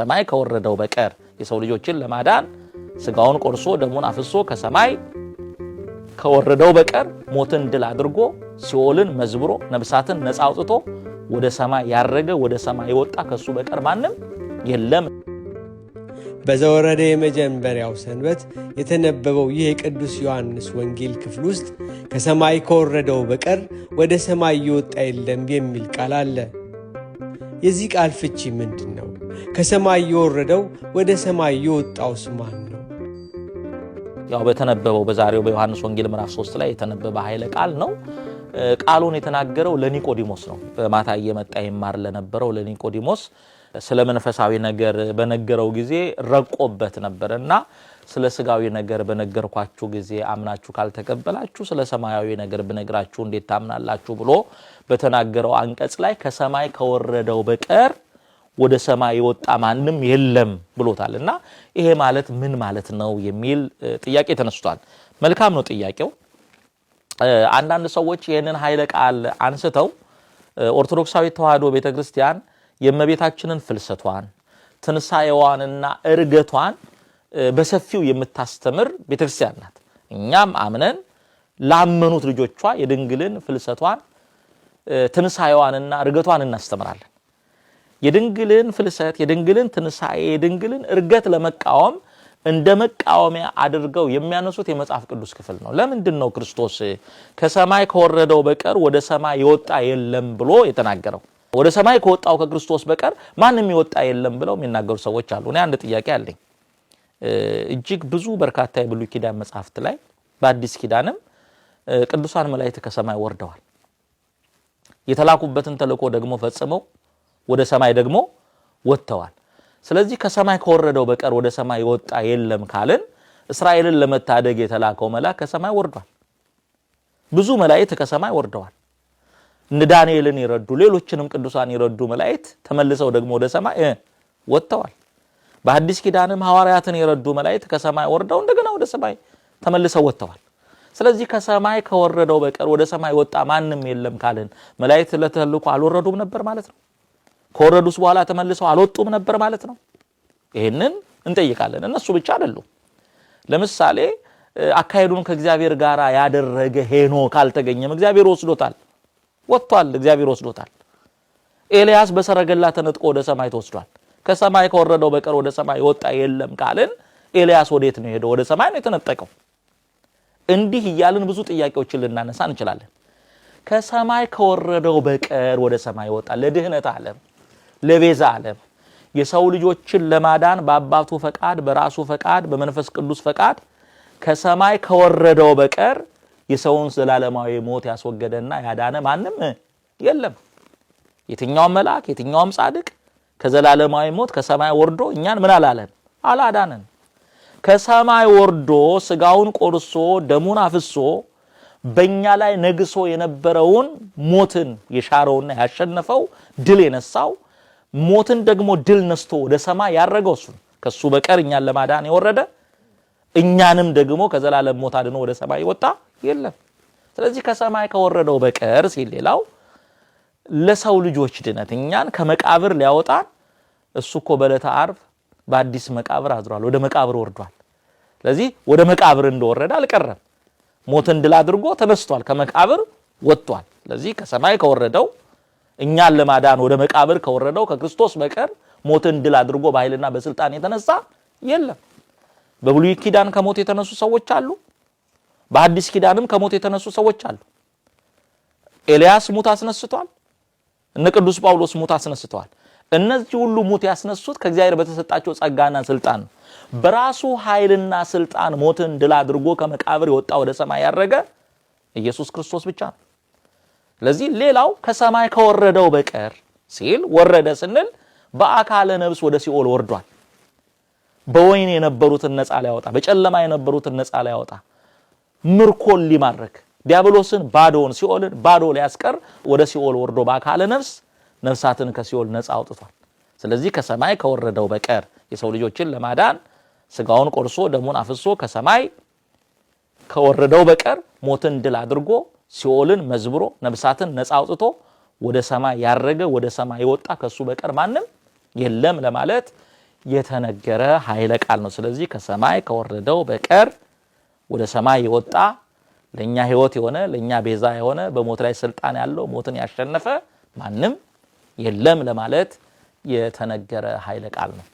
ሰማይ ከወረደው በቀር የሰው ልጆችን ለማዳን ስጋውን ቆርሶ ደሙን አፍሶ ከሰማይ ከወረደው በቀር ሞትን ድል አድርጎ ሲኦልን መዝብሮ ነፍሳትን ነፃ አውጥቶ ወደ ሰማይ ያረገ ወደ ሰማይ የወጣ ከሱ በቀር ማንም የለም። በዘወረደ የመጀመሪያው ሰንበት የተነበበው ይህ የቅዱስ ዮሐንስ ወንጌል ክፍል ውስጥ ከሰማይ ከወረደው በቀር ወደ ሰማይ የወጣ የለም የሚል ቃል አለ። የዚህ ቃል ፍቺ ምንድን ነው? ከሰማይ የወረደው ወደ ሰማይ የወጣውስ ማን ነው? ያው በተነበበው በዛሬው በዮሐንስ ወንጌል ምዕራፍ 3 ላይ የተነበበ ኃይለ ቃል ነው። ቃሉን የተናገረው ለኒቆዲሞስ ነው። በማታ እየመጣ ይማር ለነበረው ለኒቆዲሞስ ስለ መንፈሳዊ ነገር በነገረው ጊዜ ረቆበት ነበርና ስለ ስጋዊ ነገር በነገርኳችሁ ጊዜ አምናችሁ ካልተቀበላችሁ ስለ ሰማያዊ ነገር በነግራችሁ እንዴት ታምናላችሁ ብሎ በተናገረው አንቀጽ ላይ ከሰማይ ከወረደው በቀር ወደ ሰማይ የወጣ ማንም የለም ብሎታልና ይሄ ማለት ምን ማለት ነው የሚል ጥያቄ ተነስቷል። መልካም ነው ጥያቄው። አንዳንድ ሰዎች ይሄንን ኃይለ ቃል አንስተው ኦርቶዶክሳዊ ተዋሕዶ ቤተክርስቲያን የእመቤታችንን ፍልሰቷን ትንሳኤዋንና እርገቷን በሰፊው የምታስተምር ቤተክርስቲያን ናት። እኛም አምነን ላመኑት ልጆቿ የድንግልን ፍልሰቷን ትንሳኤዋንና እርገቷን እናስተምራለን። የድንግልን ፍልሰት የድንግልን ትንሳኤ የድንግልን እርገት ለመቃወም እንደ መቃወሚያ አድርገው የሚያነሱት የመጽሐፍ ቅዱስ ክፍል ነው። ለምንድን ነው ክርስቶስ ከሰማይ ከወረደው በቀር ወደ ሰማይ የወጣ የለም ብሎ የተናገረው? ወደ ሰማይ ከወጣው ከክርስቶስ በቀር ማንም የወጣ የለም ብለው የሚናገሩ ሰዎች አሉ። እኔ አንድ ጥያቄ አለኝ። እጅግ ብዙ በርካታ የብሉይ ኪዳን መጽሐፍት ላይ በአዲስ ኪዳንም ቅዱሳን መላእክት ከሰማይ ወርደዋል። የተላኩበትን ተልእኮ ደግሞ ፈጽመው ወደ ሰማይ ደግሞ ወጥተዋል። ስለዚህ ከሰማይ ከወረደው በቀር ወደ ሰማይ የወጣ የለም ካልን እስራኤልን ለመታደግ የተላከው መልአክ ከሰማይ ወርዷል። ብዙ መላእክት ከሰማይ ወርደዋል። እነ ዳንኤልን ይረዱ ሌሎችንም ቅዱሳን ይረዱ መላእክት ተመልሰው ደግሞ ወደ ሰማይ ወጥተዋል። በአዲስ ኪዳንም ሐዋርያትን ይረዱ መላእክት ከሰማይ ወርደው እንደገና ወደ ሰማይ ተመልሰው ወጥተዋል። ስለዚህ ከሰማይ ከወረደው በቀር ወደ ሰማይ ወጣ ማንም የለም ካልን መላእክት ለተልእኮ አልወረዱም ነበር ማለት ነው? ከወረዱስ በኋላ ተመልሰው አልወጡም ነበር ማለት ነው? ይሄንን እንጠይቃለን። እነሱ ብቻ አይደሉም። ለምሳሌ አካሄዱን ከእግዚአብሔር ጋር ያደረገ ሄኖክ ካልተገኘም እግዚአብሔር ወስዶታል፣ ወጥቷል፣ እግዚአብሔር ወስዶታል። ኤልያስ በሰረገላ ተነጥቆ ወደ ሰማይ ተወስዷል። ከሰማይ ከወረደው በቀር ወደ ሰማይ ወጣ የለም ካልን ኤልያስ ወዴት ነው ሄደው? ወደ ሰማይ ነው የተነጠቀው። እንዲህ እያልን ብዙ ጥያቄዎችን ልናነሳ እንችላለን። ከሰማይ ከወረደው በቀር ወደ ሰማይ ወጣ ለድህነት ዓለም ለቤዛ ዓለም የሰው ልጆችን ለማዳን በአባቱ ፈቃድ በራሱ ፈቃድ በመንፈስ ቅዱስ ፈቃድ ከሰማይ ከወረደው በቀር የሰውን ዘላለማዊ ሞት ያስወገደና ያዳነ ማንም የለም። የትኛውም መልአክ የትኛውም ጻድቅ ከዘላለማዊ ሞት ከሰማይ ወርዶ እኛን ምን አላለን? አላዳነን። ከሰማይ ወርዶ ስጋውን ቆርሶ ደሙን አፍሶ በእኛ ላይ ነግሶ የነበረውን ሞትን የሻረውና ያሸነፈው ድል የነሳው ሞትን ደግሞ ድል ነስቶ ወደ ሰማይ ያረገው እሱ ከሱ በቀር እኛን ለማዳን የወረደ እኛንም ደግሞ ከዘላለም ሞት አድኖ ወደ ሰማይ ወጣ የለም። ስለዚህ ከሰማይ ከወረደው በቀር ሲል ሌላው ለሰው ልጆች ድነት እኛን ከመቃብር ሊያወጣን እሱ እኮ በዕለተ ዓርብ በአዲስ መቃብር አድሯል፣ ወደ መቃብር ወርዷል። ስለዚህ ወደ መቃብር እንደወረደ አልቀረም፣ ሞትን ድል አድርጎ ተነስቷል፣ ከመቃብር ወጥቷል። ስለዚህ ከሰማይ ከወረደው እኛን ለማዳን ወደ መቃብር ከወረደው ከክርስቶስ በቀር ሞትን ድል አድርጎ በኃይልና በስልጣን የተነሳ የለም። በብሉይ ኪዳን ከሞት የተነሱ ሰዎች አሉ፣ በአዲስ ኪዳንም ከሞት የተነሱ ሰዎች አሉ። ኤልያስ ሙት አስነስቷል፣ እነ ቅዱስ ጳውሎስ ሙት አስነስተዋል። እነዚህ ሁሉ ሙት ያስነሱት ከእግዚአብሔር በተሰጣቸው ጸጋና ስልጣን ነው። በራሱ ኃይልና ስልጣን ሞትን ድል አድርጎ ከመቃብር የወጣ ወደ ሰማይ ያረገ ኢየሱስ ክርስቶስ ብቻ ነው። ስለዚህ ሌላው ከሰማይ ከወረደው በቀር ሲል ወረደ ስንል በአካለ ነፍስ ወደ ሲኦል ወርዷል። በወይን የነበሩትን ነፃ ሊያወጣ በጨለማ የነበሩትን ነፃ ሊያወጣ ምርኮን ሊማረክ ዲያብሎስን ባዶን ሲኦልን ባዶ ሊያስቀር ወደ ሲኦል ወርዶ በአካለ ነፍስ ነፍሳትን ከሲኦል ነፃ አውጥቷል። ስለዚህ ከሰማይ ከወረደው በቀር የሰው ልጆችን ለማዳን ስጋውን ቆርሶ ደሙን አፍሶ ከሰማይ ከወረደው በቀር ሞትን ድል አድርጎ ሲኦልን መዝብሮ ነፍሳትን ነፃ አውጥቶ ወደ ሰማይ ያረገ ወደ ሰማይ የወጣ ከሱ በቀር ማንም የለም ለማለት የተነገረ ኃይለ ቃል ነው። ስለዚህ ከሰማይ ከወረደው በቀር ወደ ሰማይ የወጣ ለኛ ሕይወት የሆነ ለኛ ቤዛ የሆነ በሞት ላይ ስልጣን ያለው ሞትን ያሸነፈ ማንም የለም ለማለት የተነገረ ኃይለ ቃል ነው።